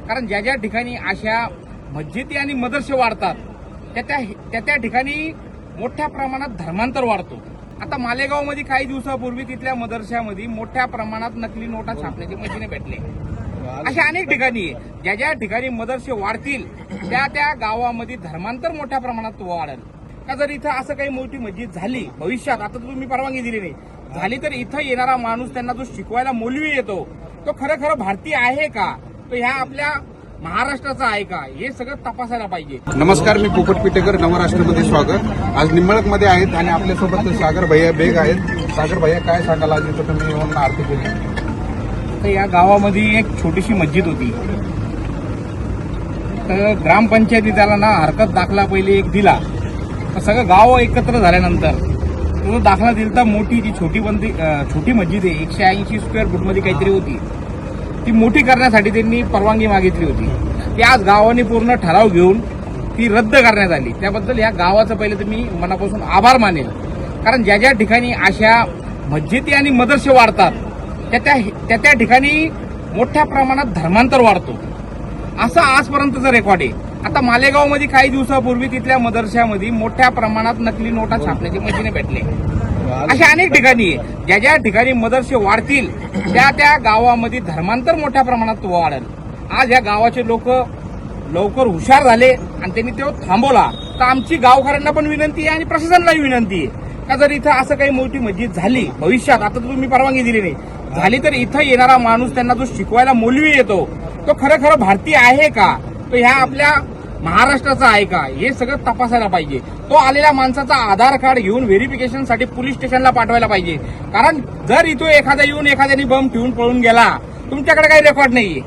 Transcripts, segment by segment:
कारण ज्या ज्या ठिकाणी अशा मस्जिदी आणि मदरसे वाढतात त्या ठिकाणी मोठ्या प्रमाणात धर्मांतर वाढतो. आता मालेगावमध्ये काही दिवसापूर्वी तिथल्या मदरशामध्ये मोठ्या प्रमाणात नकली नोटा छापण्याचे मशीने भेटले. अशा अनेक ठिकाणी ज्या ज्या ठिकाणी मदरसे वाढतील त्या गावामध्ये धर्मांतर मोठ्या प्रमाणात वाढेल. का जर इथं असं काही मोठी मस्जिद झाली भविष्यात, आता तुम्ही परवानगी दिली नाही झाली, तर इथं येणारा माणूस त्यांना जो शिकवायला मौलवी येतो तो खरं भारतीय आहे का, तो ह्या आपल्या महाराष्ट्राचा आहे का, हे सगळं तपासायला पाहिजे. नमस्कार, मी पोपट पिटेकर, नवराष्ट्रमध्ये स्वागत. आज निंबळकमध्ये आहेत आणि आपल्यासोबत सागर भैया बेग आहेत. सागर भैया, काय सांगाल आज इथं तुम्ही येऊन आरती केली? तर या गावामध्ये एक छोटीशी मस्जिद होती, तर ग्रामपंचायती त्याला ना हरकत दाखला पहिले एक दिला. तर सगळं गाव एकत्र झाल्यानंतर तो दाखला दिला. मोठी जी छोटी मस्जिद आहे 180 स्क्वेअर फूटमध्ये काहीतरी होती, ती मोठी करण्यासाठी त्यांनी परवानगी मागितली होती. ती आज गावाने पूर्ण ठराव घेऊन ती रद्द करण्यात आली. त्याबद्दल या गावाचं पहिले तर मी मनापासून आभार मानेल. कारण ज्या ज्या ठिकाणी अशा मस्जिदी आणि मदरसे वाढतात त्या ठिकाणी मोठ्या प्रमाणात धर्मांतर वाढतो, असं आजपर्यंतचं रेकॉर्ड आहे. आता मालेगावमध्ये काही दिवसापूर्वी तिथल्या मदरशामध्ये मोठ्या प्रमाणात नकली नोटा छापण्याचे मशीने भेटले. अशा अनेक ठिकाणी ज्या ज्या ठिकाणी मदरसे वाढतील त्या गावामध्ये धर्मांतर मोठ्या प्रमाणात वाढेल. आज या गावाचे लोक लवकर हुशार झाले आणि त्यांनी तो थांबवला. तर आमची गावकऱ्यांना पण विनंती आहे आणि प्रशासनालाही विनंती आहे का जर इथं असं काही मोठी मस्जिद झाली भविष्यात, आता तुम्ही परवानगी दिली नाही झाली, तर इथं येणारा माणूस त्यांना जो शिकवायला मौलवी येतो तो खरं भारतीय आहे का, तो ह्या आपल्या महाराष्ट्राचा आहे का, हे सगळं तपासायला पाहिजे. तो आलेल्या माणसाचा आधार कार्ड घेऊन व्हेरिफिकेशनसाठी पोलीस स्टेशनला पाठवायला पाहिजे. कारण जर इथं एखादा येऊन एखाद्याने बम ठेवून पळून गेला, तुमच्याकडे काही रेकॉर्ड नाहीये,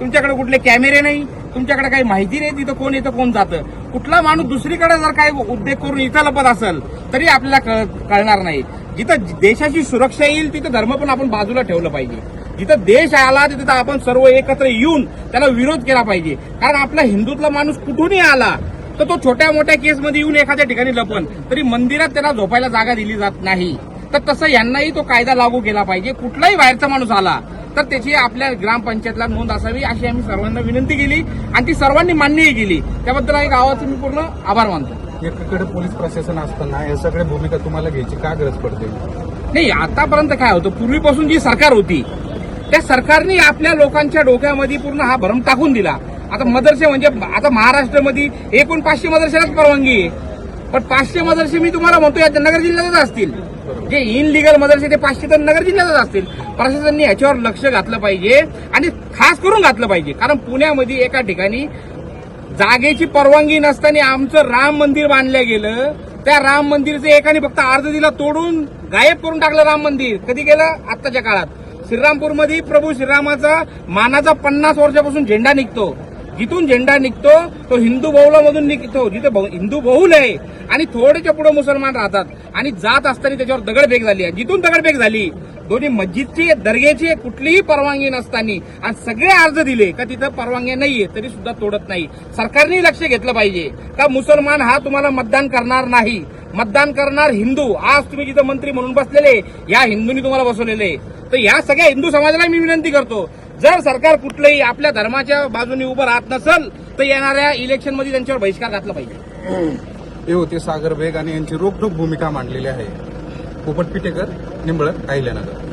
तुमच्याकडे कुठले कॅमेरे नाही, तुमच्याकडे काही माहिती नाही तिथं कोण येतं कोण जातं. कुठला माणूस दुसरीकडे जर काही उद्योग करून इथं लपत असेल तरी आपल्याला कळणार नाही. जिथं देशाची सुरक्षा येईल तिथं धर्म पण आपण बाजूला ठेवलं पाहिजे. जिथं देश आला तिथं आपण सर्व एकत्र येऊन त्याला विरोध केला पाहिजे. कारण आपला हिंदूतला माणूस कुठूनही आला तर तो छोट्या मोठ्या केसमध्ये येऊन एखाद्या ठिकाणी लपन, तरी मंदिरात त्याला झोपायला जागा दिली जात नाही. तर तसं यांनाही तो कायदा लागू केला पाहिजे. कुठलाही बाहेरचा माणूस आला तर त्याची आपल्या ग्रामपंचायतला नोंद असावी अशी आम्ही सर्वांना विनंती केली आणि ती सर्वांनी मान्यही केली. त्याबद्दल आम्ही गावाचं मी पूर्ण आभार मानतो. एकीकडे पोलीस प्रशासन असताना या सगळ्या भूमिका तुम्हाला घ्यायची का गरज पडते? नाही, आतापर्यंत काय होतं, पूर्वीपासून जी सरकार होती त्या सरकारने आपल्या लोकांच्या डोक्यामध्ये पूर्ण हा भ्रम टाकून दिला. आता मदरसे म्हणजे आता महाराष्ट्रामध्ये एकूण 500 मदरशालाच परवानगी आहे, पण 500 मदरसे मी तुम्हाला म्हणतो या नगर जिल्ह्यातच असतील. जे इनलिगल मदरसे ते 500 तर नगर जिल्ह्यातच असतील. प्रशासनाने याच्यावर लक्ष घातलं पाहिजे आणि खास करून घातलं पाहिजे. कारण पुण्यामध्ये एका ठिकाणी जागेची परवानगी नसताना आमचं राम मंदिर बांधलं गेलं. त्या राम मंदिरचं एकाने फक्त अर्ज दिला, तोडून गायब करून टाकलं राम मंदिर. कधी गेलं? आत्ताच्या काळात. श्रीरामपूरमध्ये प्रभू श्रीरामाचा मानाचा 50 वर्षापासून झेंडा निघतो. जिथून झेंडा निघतो तो हिंदू बहुलामधून निघतो, जिथे हिंदू बहुल आहे आणि थोड्याच्या पुढे मुसलमान राहतात आणि जात असताना त्याच्यावर दगडफेक झाली. जिथून दगडफेक झाली दोन्ही मस्जिदची दर्ग्याची कुठलीही परवानगी नसताना आणि सगळे अर्ज दिले का तिथं परवानगी नाहीये तरी सुद्धा तोडत नाही. सरकारने लक्ष घेतलं पाहिजे का मुसलमान हा तुम्हाला मतदान करणार नाही, मतदान करणार हिंदू. आज तुम्ही जिथं मंत्री म्हणून बसलेले या हिंदूंनी तुम्हाला बसवलेले. तर या सगळ्या हिंदू समाजाला मी विनंती करतो, जर सरकार कुठलंही आपल्या धर्माच्या बाजूने उभं राहत नसेल तर येणाऱ्या इलेक्शनमध्ये त्यांच्यावर बहिष्कार घातला पाहिजे. हे होते सागर बेग आणि यांची रोखठोक भूमिका मांडलेली आहे. पोपट पिटेकर, निंबळक, अहिल्यानगर.